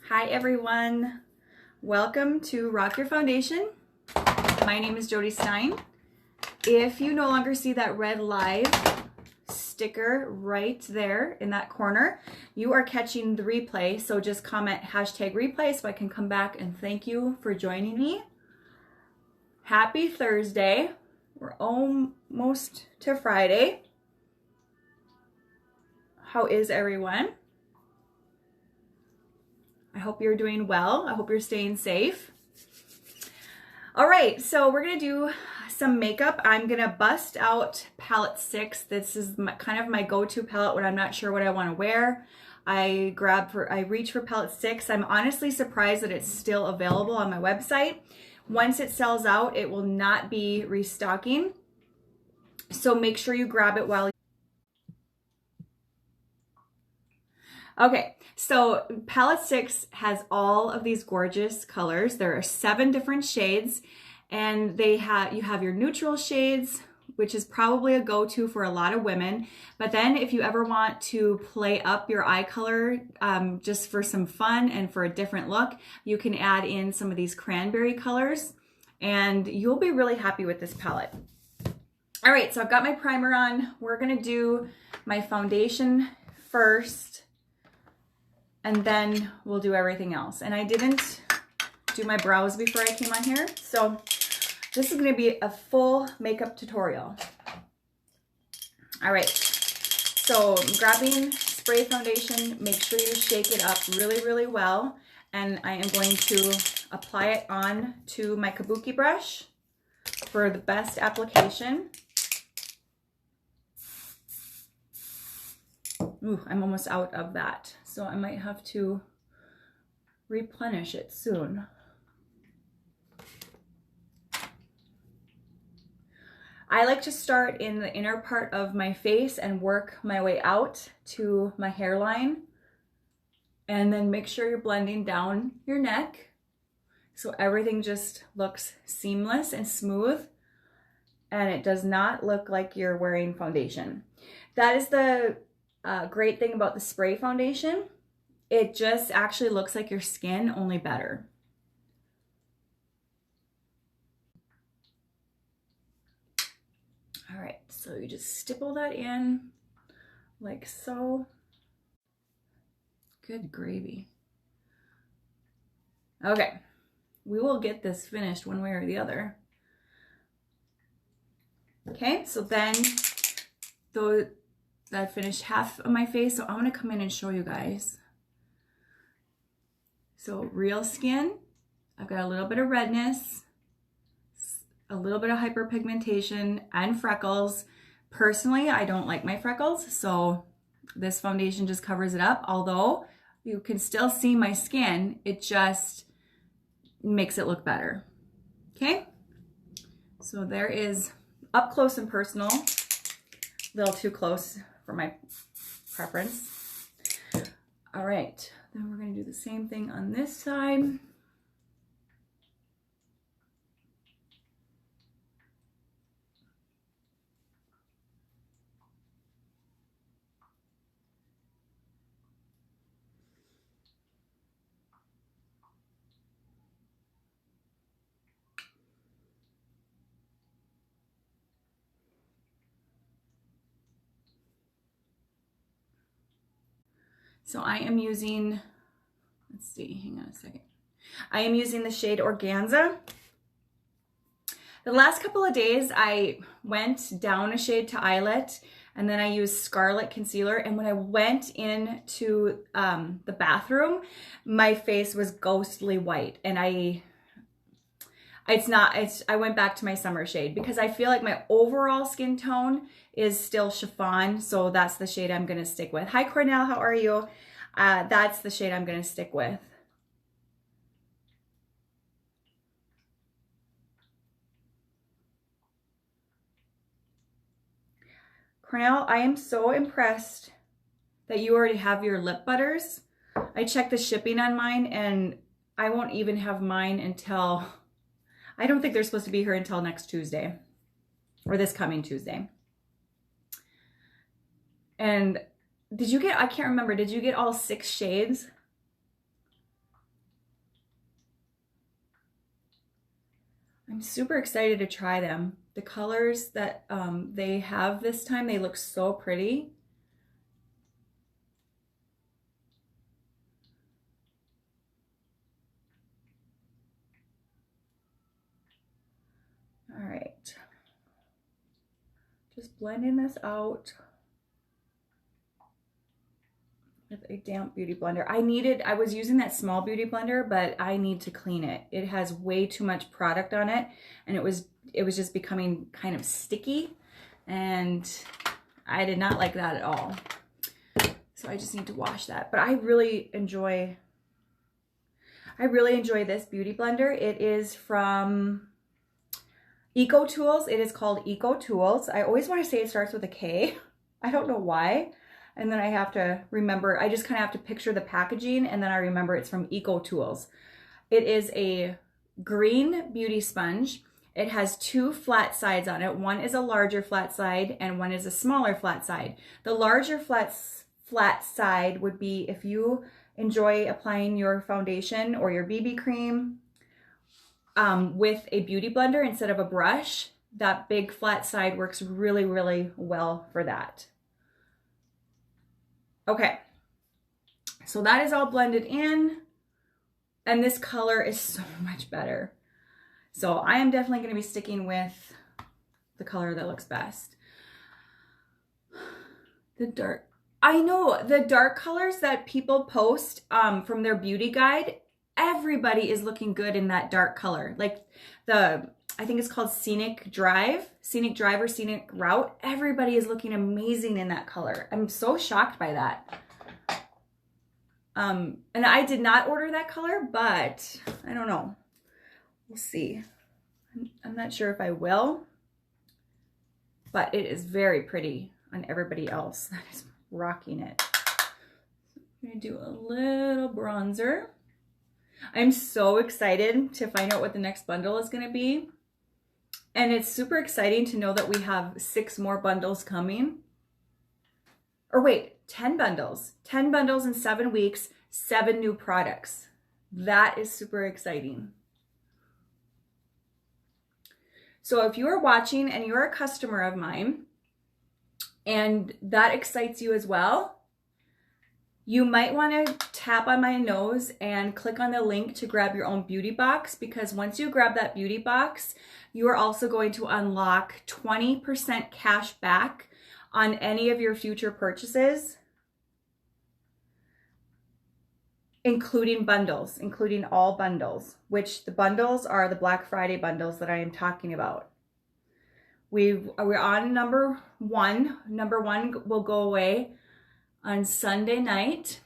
Hi everyone, welcome to Rock Your Foundation. My name is Jody Stein. If you no longer see that red live sticker right there in that corner, you are catching the replay, so just comment #replay so I can come back and thank you for joining me. Happy Thursday. We're almost to Friday. How is everyone? I hope you're doing well. I hope you're staying safe. All right, so we're gonna do some makeup. I'm gonna bust out palette 6. This is kind of my go-to palette when I'm not sure what I wanna wear. I reach for palette 6. I'm honestly surprised that it's still available on my website. Once it sells out, it will not be restocking. So make sure you grab it while. Okay, so palette 6 has all of these gorgeous colors. There are 7 different shades, and you have your neutral shades, which is probably a go-to for a lot of women. But then if you ever want to play up your eye color just for some fun and for a different look, you can add in some of these cranberry colors, and you'll be really happy with this palette. All right, so I've got my primer on. We're gonna do my foundation first, and then we'll do everything else. And I didn't do my brows before I came on here, so this is gonna be a full makeup tutorial. All right, so I'm grabbing spray foundation. Make sure you shake it up really, really well. And I am going to apply it on to my kabuki brush for the best application. Ooh, I'm almost out of that, so I might have to replenish it soon. I like to start in the inner part of my face and work my way out to my hairline, and then make sure you're blending down your neck so everything just looks seamless and smooth, and it does not look like you're wearing foundation. That is the great thing about the spray foundation. It just actually looks like your skin, only better. All right, so you just stipple that in like so. Good gravy. Okay, we will get this finished one way or the other. Okay, so then that finished half of my face, so I'm gonna come in and show you guys. So real skin, I've got a little bit of redness, a little bit of hyperpigmentation, and freckles. Personally, I don't like my freckles, so this foundation just covers it up. Although you can still see my skin, it just makes it look better. Okay, so there is up close and personal. A little too close for my preference. All right, then we're gonna do the same thing on this side. So I am using, let's see, hang on a second. I am using the shade Organza. The last couple of days, I went down a shade to Eyelet, and then I used Scarlet Concealer. And when I went into the bathroom, my face was ghostly white. And I went back to my summer shade because I feel like my overall skin tone is still chiffon. So that's the shade I'm gonna stick with. Hi Cornell, how are you? That's the shade I'm gonna stick with. Cornell, I am so impressed that you already have your lip butters. I checked the shipping on mine, and I won't even have mine until, I don't think they're supposed to be here until next Tuesday, or this coming Tuesday. And did you get, I can't remember, did you get all 6 shades? I'm super excited to try them. The colors that they have this time, they look so pretty. All right, just blending this out with a damp beauty blender. I was using that small beauty blender, but I need to clean it. It has way too much product on it, and it was just becoming kind of sticky, and I did not like that at all. So I just need to wash that. But I really enjoy this beauty blender. It is from EcoTools. It is called EcoTools. I always want to say it starts with a K. I don't know why. And then I have to remember, I just kind of have to picture the packaging, and then I remember it's from EcoTools. It is a green beauty sponge. It has two flat sides on it. One is a larger flat side and one is a smaller flat side. The larger flat side would be if you enjoy applying your foundation or your BB cream with a beauty blender instead of a brush. That big flat side works really, really well for that. Okay, so that is all blended in, and this color is so much better. So I am definitely going to be sticking with the color that looks best. I know the dark colors that people post from their beauty guide, everybody is looking good in that dark color. Like I think it's called Scenic Drive or Scenic Route. Everybody is looking amazing in that color. I'm so shocked by that. And I did not order that color, but I don't know. We'll see. I'm not sure if I will, but it is very pretty on everybody else that is rocking it. I'm gonna do a little bronzer. I'm so excited to find out what the next bundle is gonna be. And it's super exciting to know that we have 6 more bundles coming. Or wait, 10 bundles. 10 bundles in 7 weeks, 7 new products. That is super exciting. So if you are watching and you're a customer of mine and that excites you as well, you might want to tap on my nose and click on the link to grab your own beauty box, because once you grab that beauty box, you are also going to unlock 20% cash back on any of your future purchases, including bundles, including all bundles, which the bundles are the Black Friday bundles that I am talking about. We're on number 1. Number 1 will go away on Sunday night.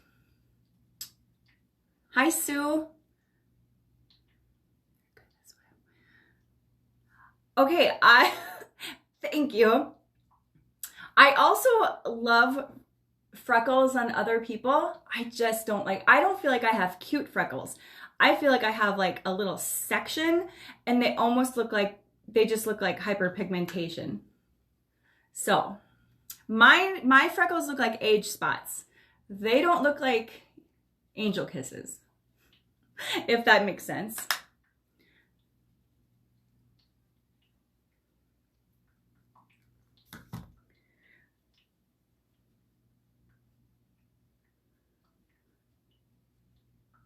Hi, Sue. Okay, thank you. I also love freckles on other people. I just don't feel like I have cute freckles. I feel like I have like a little section, and they almost look like, they just look like hyperpigmentation. So my freckles look like age spots. They don't look like angel kisses, if that makes sense.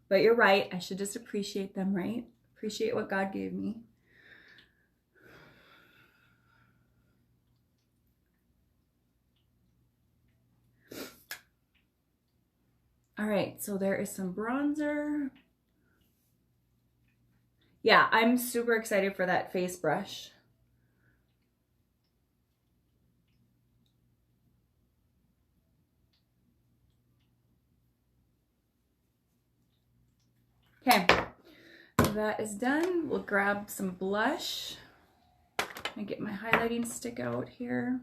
But you're right, I should just appreciate them, right? Appreciate what God gave me. All right, so there is some bronzer. Yeah, I'm super excited for that face brush. Okay, that is done. We'll grab some blush and get my highlighting stick out here.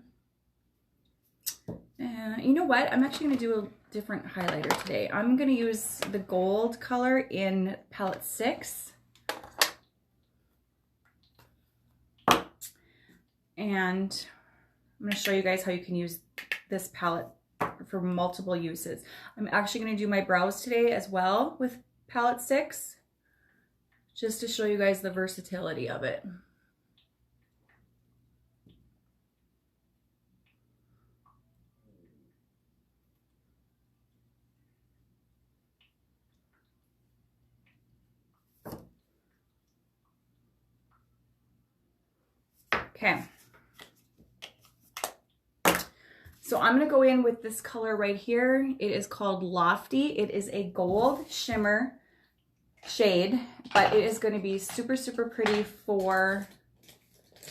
And you know what? I'm actually going to do a different highlighter today. I'm going to use the gold color in palette 6. And I'm going to show you guys how you can use this palette for multiple uses. I'm actually going to do my brows today as well with palette 6, just to show you guys the versatility of it. Okay. So I'm going to go in with this color right here. It is called Lofty. It is a gold shimmer shade, but it is going to be super, super pretty for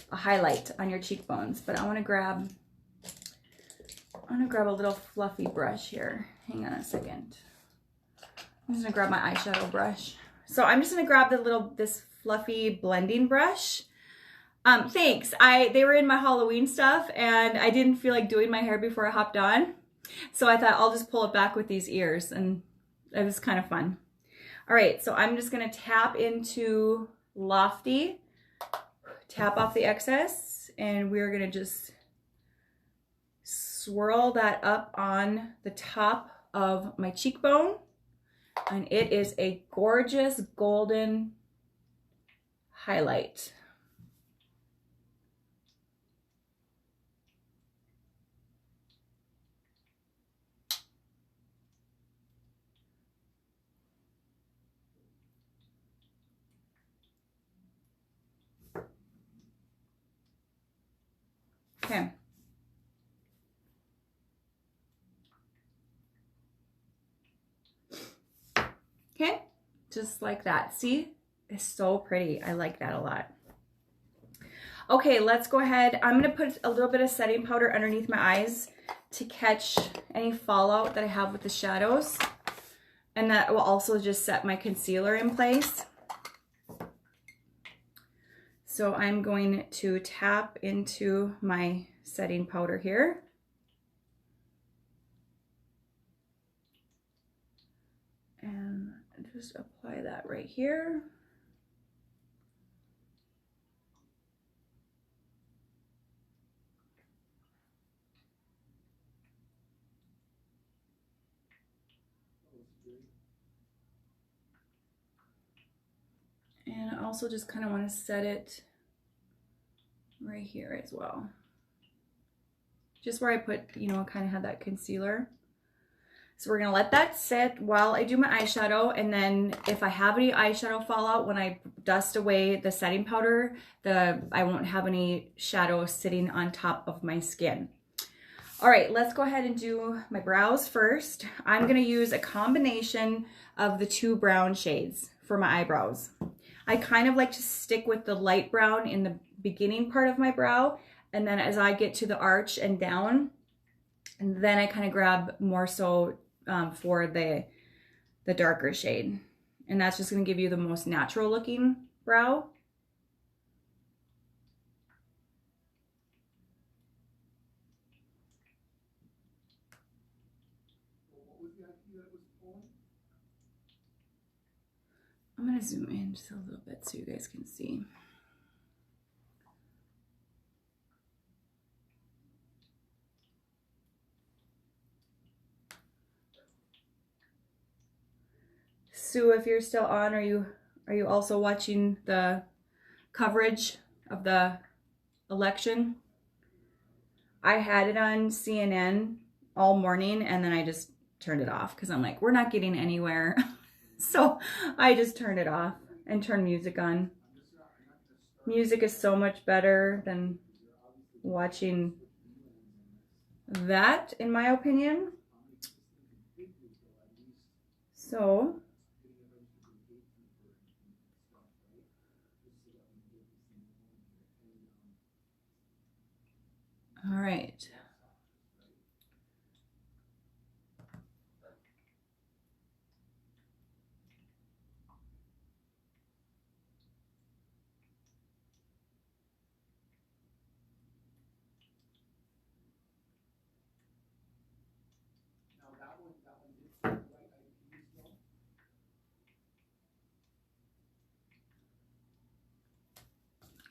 a highlight on your cheekbones. But I want to grab a little fluffy brush here. Hang on a second. I'm just gonna grab my eyeshadow brush. So I'm just gonna grab this fluffy blending brush. Thanks. They were in my Halloween stuff and I didn't feel like doing my hair before I hopped on. So I thought I'll just pull it back with these ears, and it was kind of fun. All right, so I'm just gonna tap into Lofty, tap off the excess, and we're gonna just swirl that up on the top of my cheekbone. And it is a gorgeous golden highlight. Okay. Okay, just like that. See, it's so pretty. I like that a lot. Okay, let's go ahead. I'm gonna put a little bit of setting powder underneath my eyes to catch any fallout that I have with the shadows. And that will also just set my concealer in place. So I'm going to tap into my setting powder here. And just apply that right here. And I also just kind of want to set it right here as well. Just where I put, you know, kind of had that concealer. So we're gonna let that sit while I do my eyeshadow, and then if I have any eyeshadow fallout when I dust away the setting powder, I won't have any shadow sitting on top of my skin. All right, let's go ahead and do my brows first. I'm gonna use a combination of the two brown shades for my eyebrows. I kind of like to stick with the light brown in the beginning part of my brow, and then as I get to the arch and down, and then I kind of grab more so for the darker shade. And that's just gonna give you the most natural looking brow. I'm gonna zoom in just a little bit so you guys can see. Sue, if you're still on, are you also watching the coverage of the election? I had it on CNN all morning and then I just turned it off because I'm like, we're not getting anywhere. So I just turned it off and turned music on. Music is so much better than watching that, in my opinion. So all right.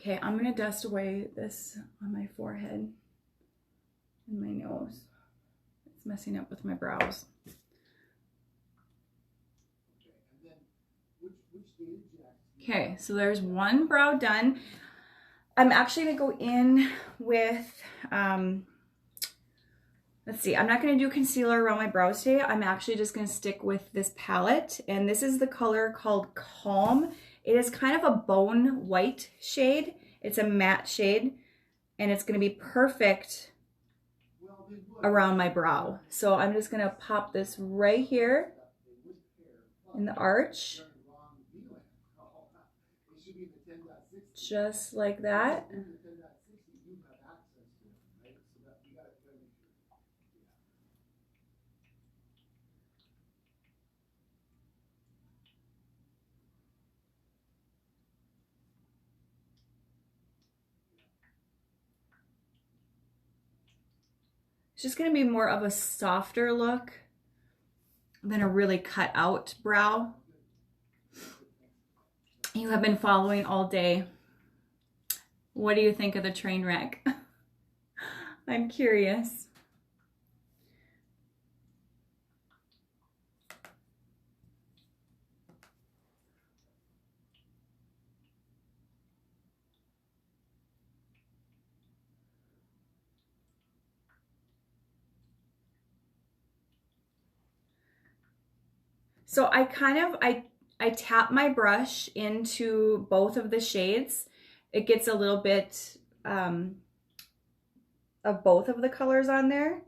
Okay, I'm gonna dust away this on my forehead and my nose. It's messing up with my brows. Okay, so there's one brow done. I'm actually gonna go in with, let's see, I'm not gonna do concealer around my brows today. I'm actually just gonna stick with this palette, and this is the color called Calm. It is kind of a bone white shade. It's a matte shade. and it's going to be perfect around my brow. So I'm just going to pop this right here in the arch, just like that. It's just going to be more of a softer look than a really cut out brow. You have been following all day. What do you think of the train wreck? I'm curious. So I tap my brush into both of the shades. It gets a little bit of both of the colors on there.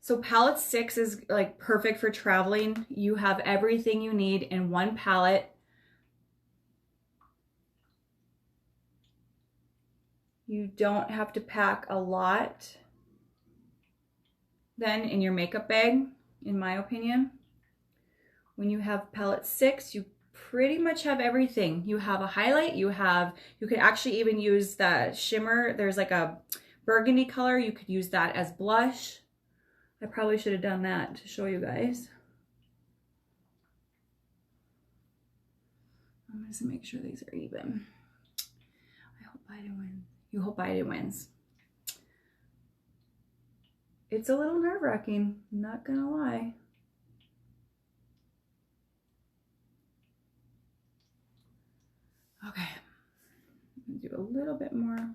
So palette 6 is like perfect for traveling. You have everything you need in one palette. You don't have to pack a lot then in your makeup bag, in my opinion. When you have palette 6, you pretty much have everything. You have a highlight, you could actually even use the shimmer. There's like a burgundy color. You could use that as blush. I probably should have done that to show you guys. I'm just gonna make sure these are even. I hope Biden wins. You hope Biden wins. It's a little nerve-wracking, not gonna lie. Okay, I'm gonna do a little bit more.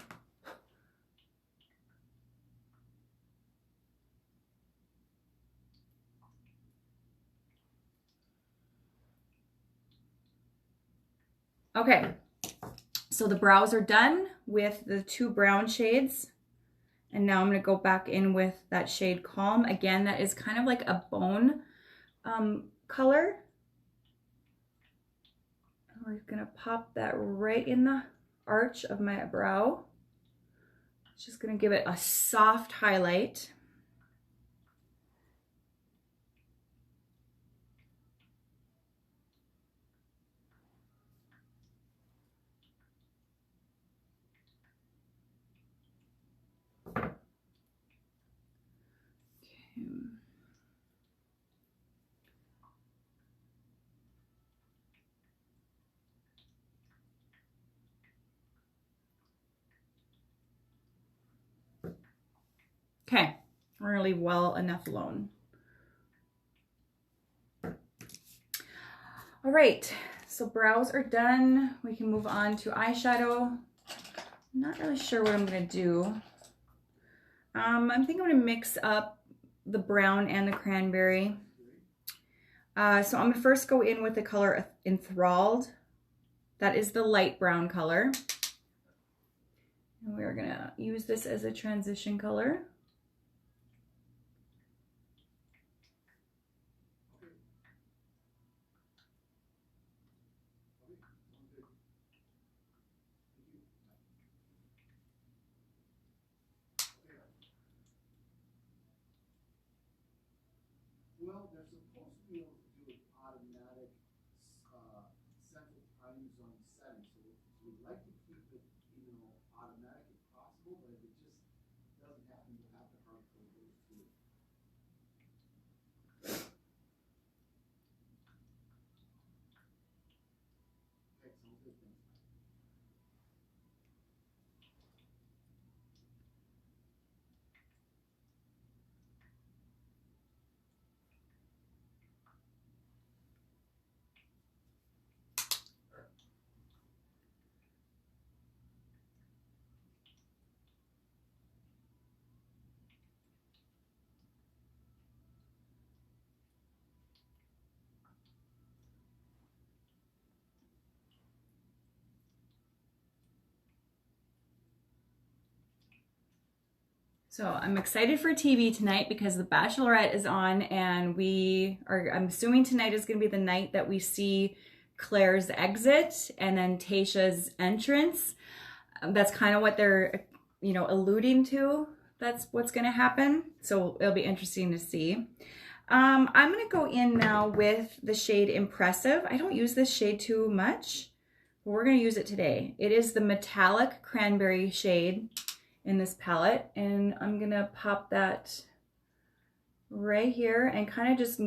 Okay, so the brows are done with the 2 brown shades. And now I'm going to go back in with that shade Calm. Again, that is kind of like a bone color. And we're going to pop that right in the arch of my brow. It's just going to give it a soft highlight. Okay, we're gonna leave well enough alone. All right, so brows are done. We can move on to eyeshadow. I'm not really sure what I'm gonna do. I think I'm gonna mix up the brown and the cranberry. So I'm gonna first go in with the color Enthralled. That is the light brown color. And we're gonna use this as a transition color. Well, they're supposed to be able to do an automatic central time zone setting. So we'd like to keep it, automatic if possible. But if it just doesn't happen to So I'm excited for TV tonight because The Bachelorette is on, and I'm assuming tonight is going to be the night that we see Claire's exit and then Tayshia's entrance. That's kind of what they're, alluding to. That's what's going to happen. So it'll be interesting to see. I'm going to go in now with the shade Impressive. I don't use this shade too much, but we're going to use it today. It is the metallic cranberry shade in this palette, and I'm gonna pop that right here and kind of just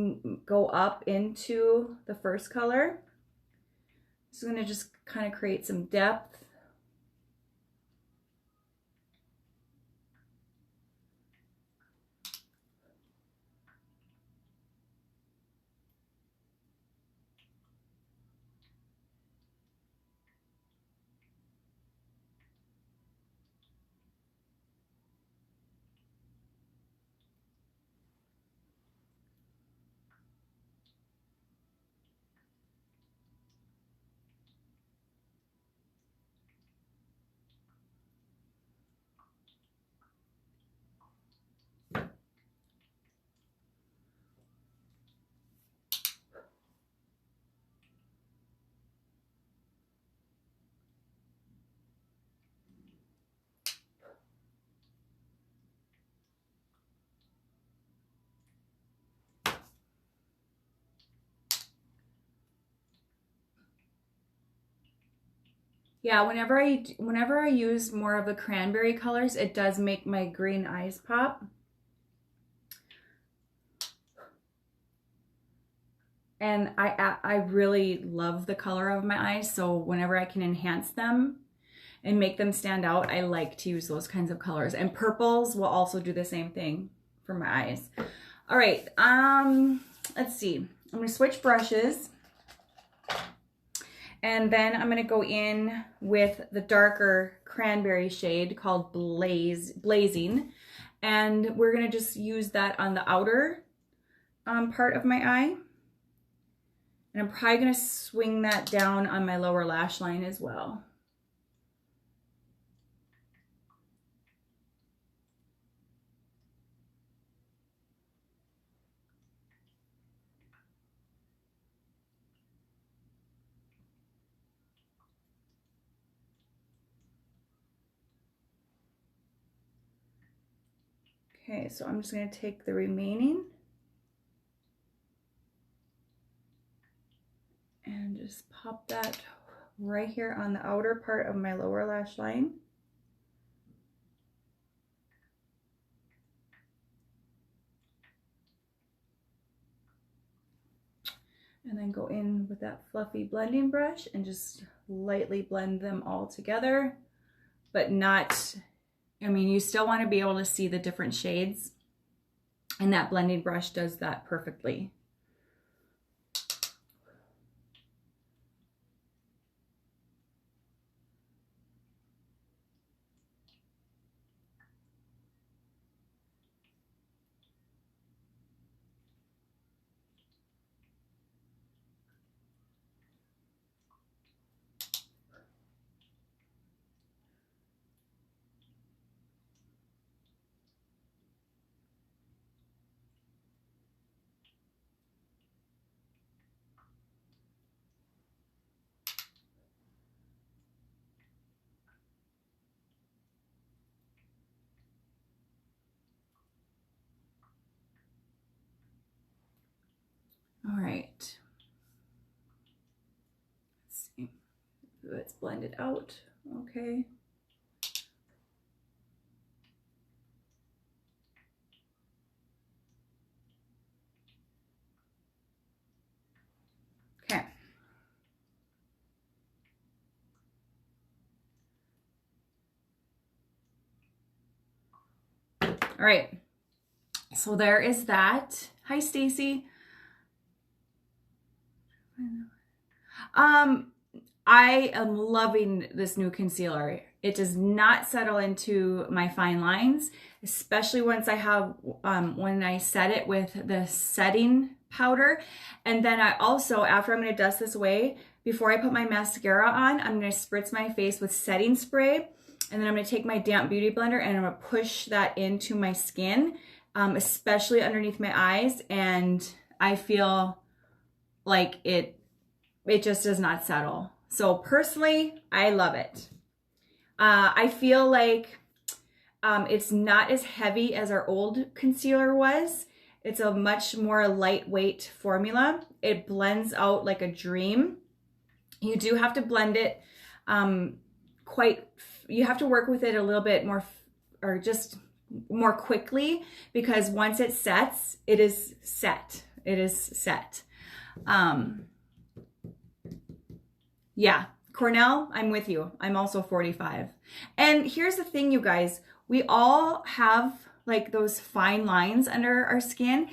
go up into the first color. So I'm gonna just kind of create some depth. Yeah, whenever I use more of the cranberry colors, it does make my green eyes pop. And I really love the color of my eyes, so whenever I can enhance them and make them stand out, I like to use those kinds of colors. And purples will also do the same thing for my eyes. All right, let's see. I'm gonna switch brushes. And then I'm gonna go in with the darker cranberry shade called Blazing. And we're gonna just use that on the outer part of my eye. And I'm probably gonna swing that down on my lower lash line as well. Okay, so I'm just gonna take the remaining and just pop that right here on the outer part of my lower lash line. And then go in with that fluffy blending brush and just lightly blend them all together, but not, you still want to be able to see the different shades, and that blending brush does that perfectly. All right. Let's see. It's blended out. Okay. Okay. All right. So there is that. Hi, Stacy. I am loving this new concealer. It does not settle into my fine lines, especially once I have, when I set it with the setting powder. And then I also, after I'm gonna dust this away, before I put my mascara on, I'm gonna spritz my face with setting spray. And then I'm going to take my damp beauty blender and I'm going to push that into my skin, especially underneath my eyes. And I feel like it just does not settle. So personally, I love it. I feel like it's not as heavy as our old concealer was. It's a much more lightweight formula. It blends out like a dream. You do have to blend it you have to work with it a little bit more or just more quickly, because once it sets, it is set. It is set. Yeah, Cornell, I'm with you. I'm also 45. And here's the thing, you guys, we all have like those fine lines under our skin.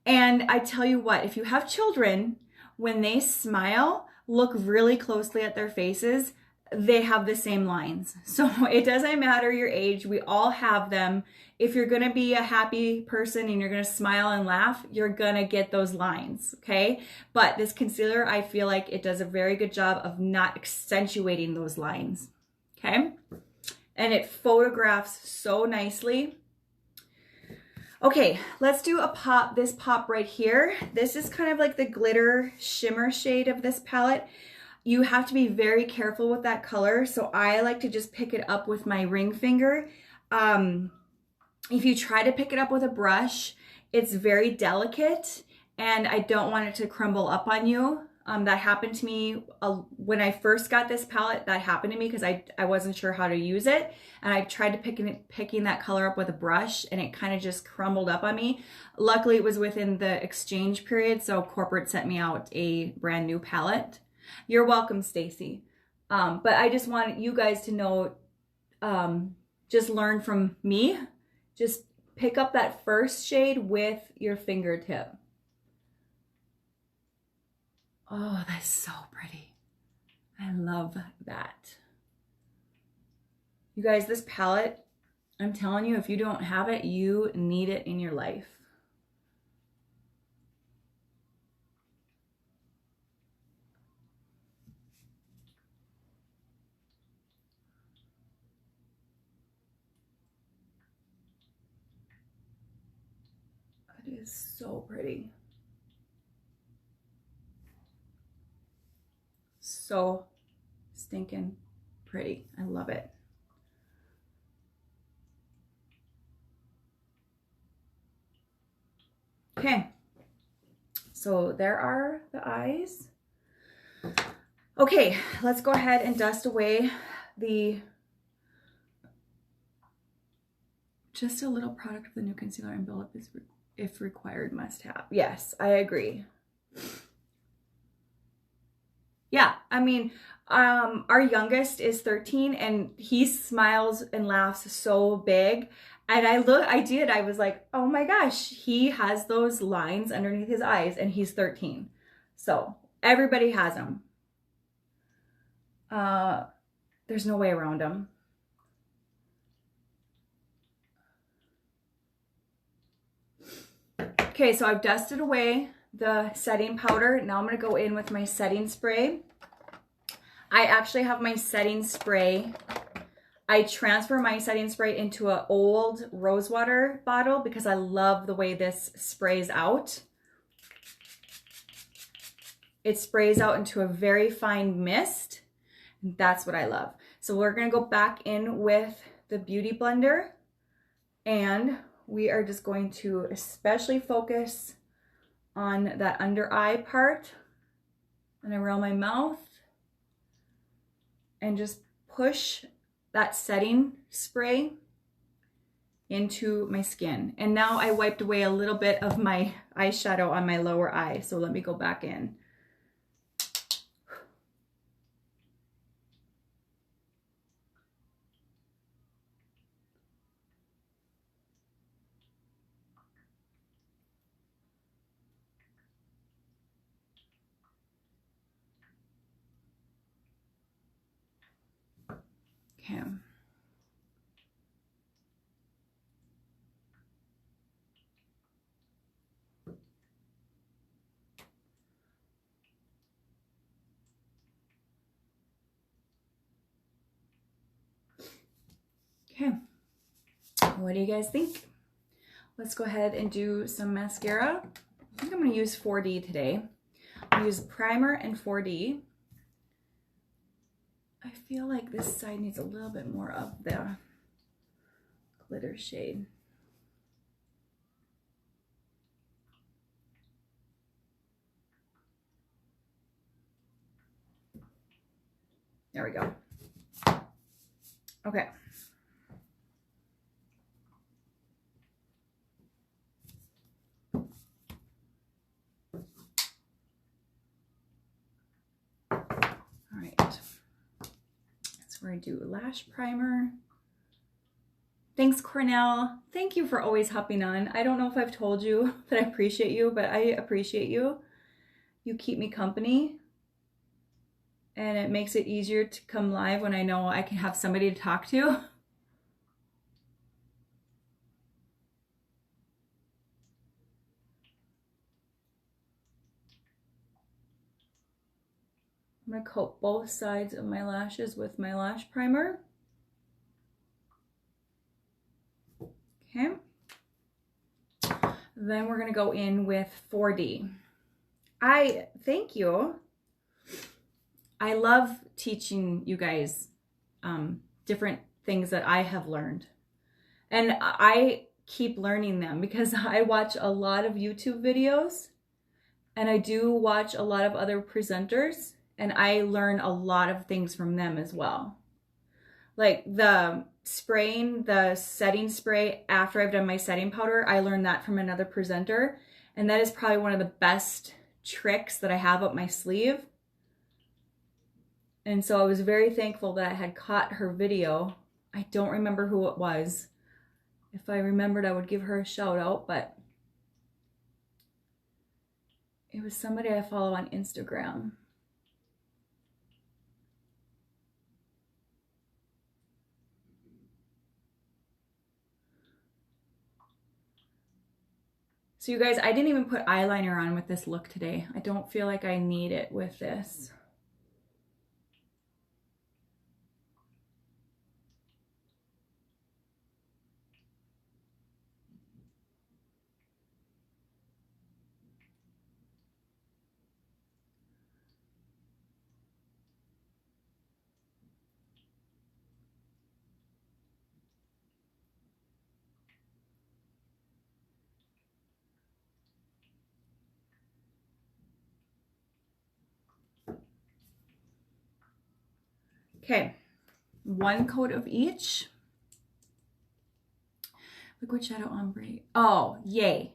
And I tell you what, if you have children, when they smile, look really closely at their faces, they have the same lines. So it doesn't matter your age, we all have them. If you're gonna be a happy person and you're gonna smile and laugh, you're gonna get those lines, okay? But this concealer, I feel like it does a very good job of not accentuating those lines, okay? And it photographs so nicely. Okay, let's do this pop right here. This is kind of like the glitter shimmer shade of this palette. You have to be very careful with that color. So I like to just pick it up with my ring finger. If you try to pick it up with a brush, it's very delicate and I don't want it to crumble up on you. That happened to me when I first got this palette. That happened to me because I wasn't sure how to use it. And I tried to picking that color up with a brush and it kind of just crumbled up on me. Luckily, it was within the exchange period. So corporate sent me out a brand new palette. You're welcome, Stacy. But I just want you guys to know, just learn from me. Just pick up that first shade with your fingertip. Oh, that's so pretty. I love that. You guys, this palette, I'm telling you, if you don't have it, you need it in your life. It is so pretty. So stinking pretty. I love it. Okay, so there are the eyes. Okay, let's go ahead and dust away just a little product of the new concealer and build up is if required must have. Yes, I agree. Yeah, I mean, our youngest is 13 and he smiles and laughs so big. And I was like, oh my gosh, he has those lines underneath his eyes and he's 13. So everybody has them. There's no way around them. Okay, so I've dusted away the setting powder. Now I'm gonna go in with my setting spray. I actually have my setting spray. I transfer my setting spray into an old rosewater bottle because I love the way this sprays out. It sprays out into a very fine mist. That's what I love. So we're gonna go back in with the Beauty Blender and we are just going to especially focus on that under eye part and around my mouth and just push that setting spray into my skin. And now I wiped away a little bit of my eyeshadow on my lower eye. So let me go back in. Okay. Okay, what do you guys think? Let's go ahead and do some mascara. I think I'm going to use 4D today. I'll use primer and 4D. I feel like this side needs a little bit more of the glitter shade. There we go. Okay. All right. So we're going to do lash primer. Thanks, Cornell. Thank you for always hopping on. I don't know if I've told you that I appreciate you, but I appreciate you. You keep me company. And it makes it easier to come live when I know I can have somebody to talk to. I'm going to coat both sides of my lashes with my lash primer. Okay. Then we're going to go in with 4D. Thank you. I love teaching you guys different things that I have learned. And I keep learning them because I watch a lot of YouTube videos and I do watch a lot of other presenters and I learn a lot of things from them as well. Like the spraying the setting spray after I've done my setting powder, I learned that from another presenter. And that is probably one of the best tricks that I have up my sleeve. And so I was very thankful that I had caught her video. I don't remember who it was. If I remembered, I would give her a shout out, but it was somebody I follow on Instagram. So you guys, I didn't even put eyeliner on with this look today. I don't feel like I need it with this. Okay, one coat of each. Liquid Shadow Ombre. Oh, yay.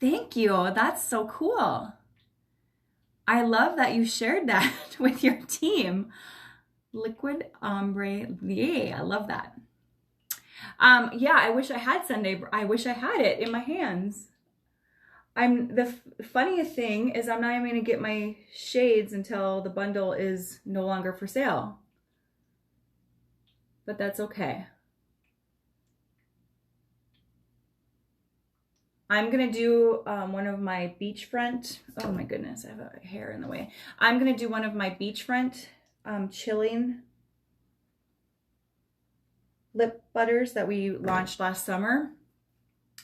Thank you. That's so cool. I love that you shared that with your team. Liquid Ombre. Yay, I love that. Yeah, I wish I had Sunday. I wish I had it in my hands. The funniest thing is I'm not even going to get my shades until the bundle is no longer for sale. But that's okay. I'm going to do one of my beachfront. Oh my goodness, I have a hair in the way. I'm going to do one of my beachfront chilling lip butters that we launched last summer.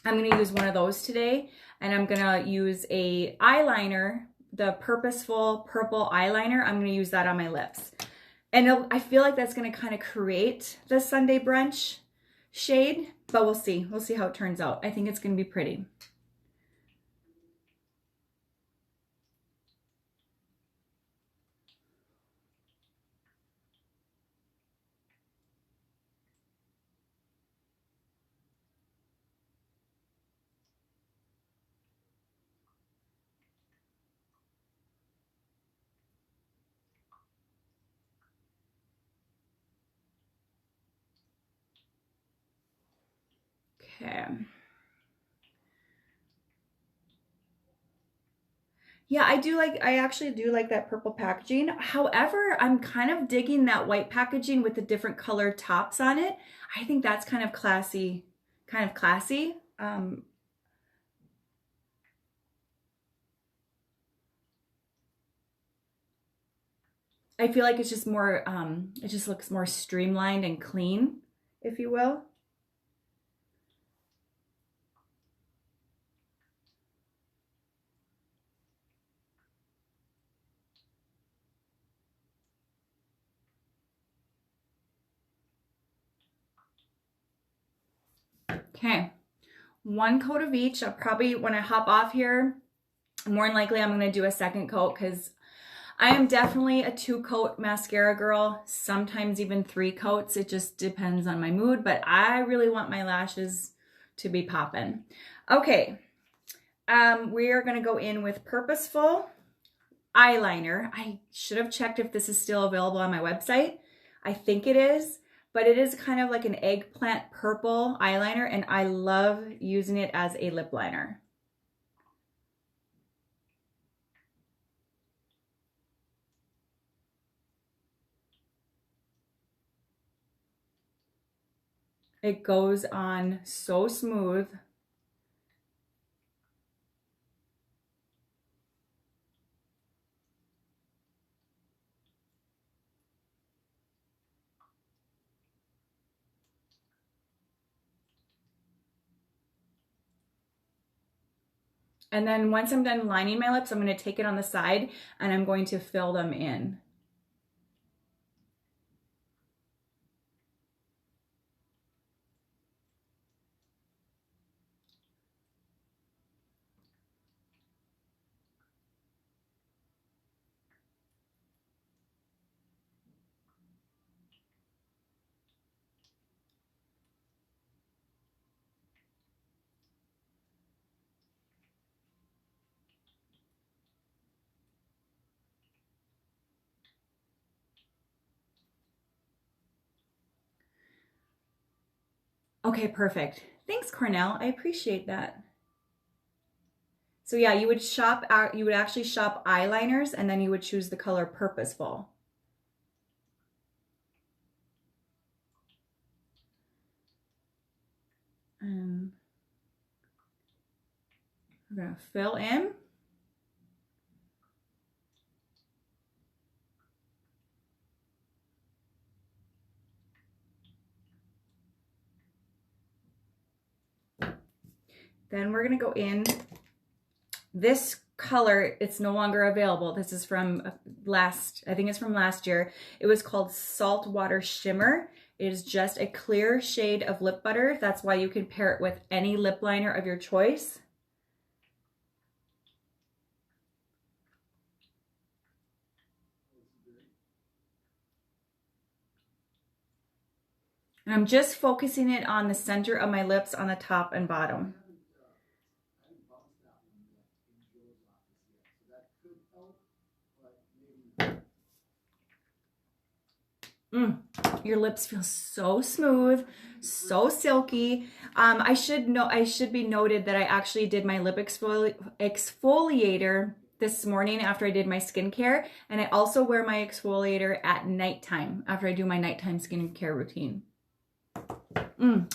I'm going to use one of those today, and I'm going to use a eyeliner, the Purposeful Purple eyeliner. I'm going to use that on my lips. And I feel like that's going to kind of create the Sunday brunch shade, but we'll see. We'll see how it turns out. I think it's going to be pretty. Okay. Yeah, I actually do like that purple packaging. However, I'm kind of digging that white packaging with the different colored tops on it. I think that's kind of classy, I feel like it's just more, it just looks more streamlined and clean if you will. Okay, one coat of each. I'll probably, when I hop off here, more than likely I'm going to do a second coat because I am definitely a 2-coat mascara girl, sometimes even 3 coats. It just depends on my mood, but I really want my lashes to be popping. Okay, we are going to go in with Purposeful eyeliner. I should have checked if this is still available on my website. I think it is, but it is kind of like an eggplant purple eyeliner, and I love using it as a lip liner. It goes on so smooth. And then once I'm done lining my lips, I'm going to take it on the side and I'm going to fill them in. Okay, perfect. Thanks, Cornell. I appreciate that. So yeah, you would shop out, you would actually shop eyeliners and then you would choose the color Purposeful. And we're gonna fill in. Then we're gonna go in. This color, it's no longer available. This is from I think it's from last year. It was called Saltwater Shimmer. It is just a clear shade of lip butter. That's why you can pair it with any lip liner of your choice. And I'm just focusing it on the center of my lips on the top and bottom. Your lips feel so smooth, so silky. I should be noted that I actually did my lip exfoliator this morning after I did my skincare, and I also wear my exfoliator at nighttime after I do my nighttime skincare routine.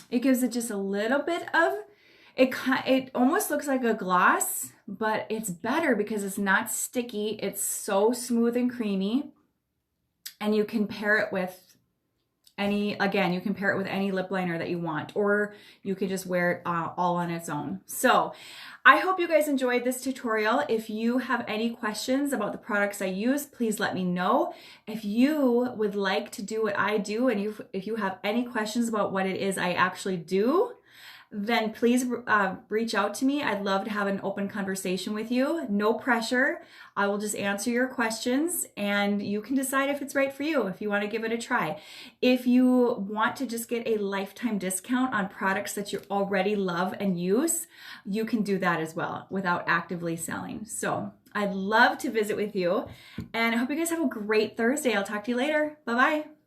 It gives it just a little bit of, it almost looks like a gloss, but it's better because it's not sticky. It's so smooth and creamy. And you can pair it with any lip liner that you want, or you could just wear it all on its own. So I hope you guys enjoyed this tutorial. If you have any questions about the products I use, please let me know. If you would like to do what I do, and if you have any questions about what it is I actually do, then please reach out to me. I'd love to have an open conversation with you. No pressure. I will just answer your questions and you can decide if it's right for you, if you want to give it a try. If you want to just get a lifetime discount on products that you already love and use, you can do that as well without actively selling. So I'd love to visit with you, and I hope you guys have a great Thursday. I'll talk to you later. Bye-bye.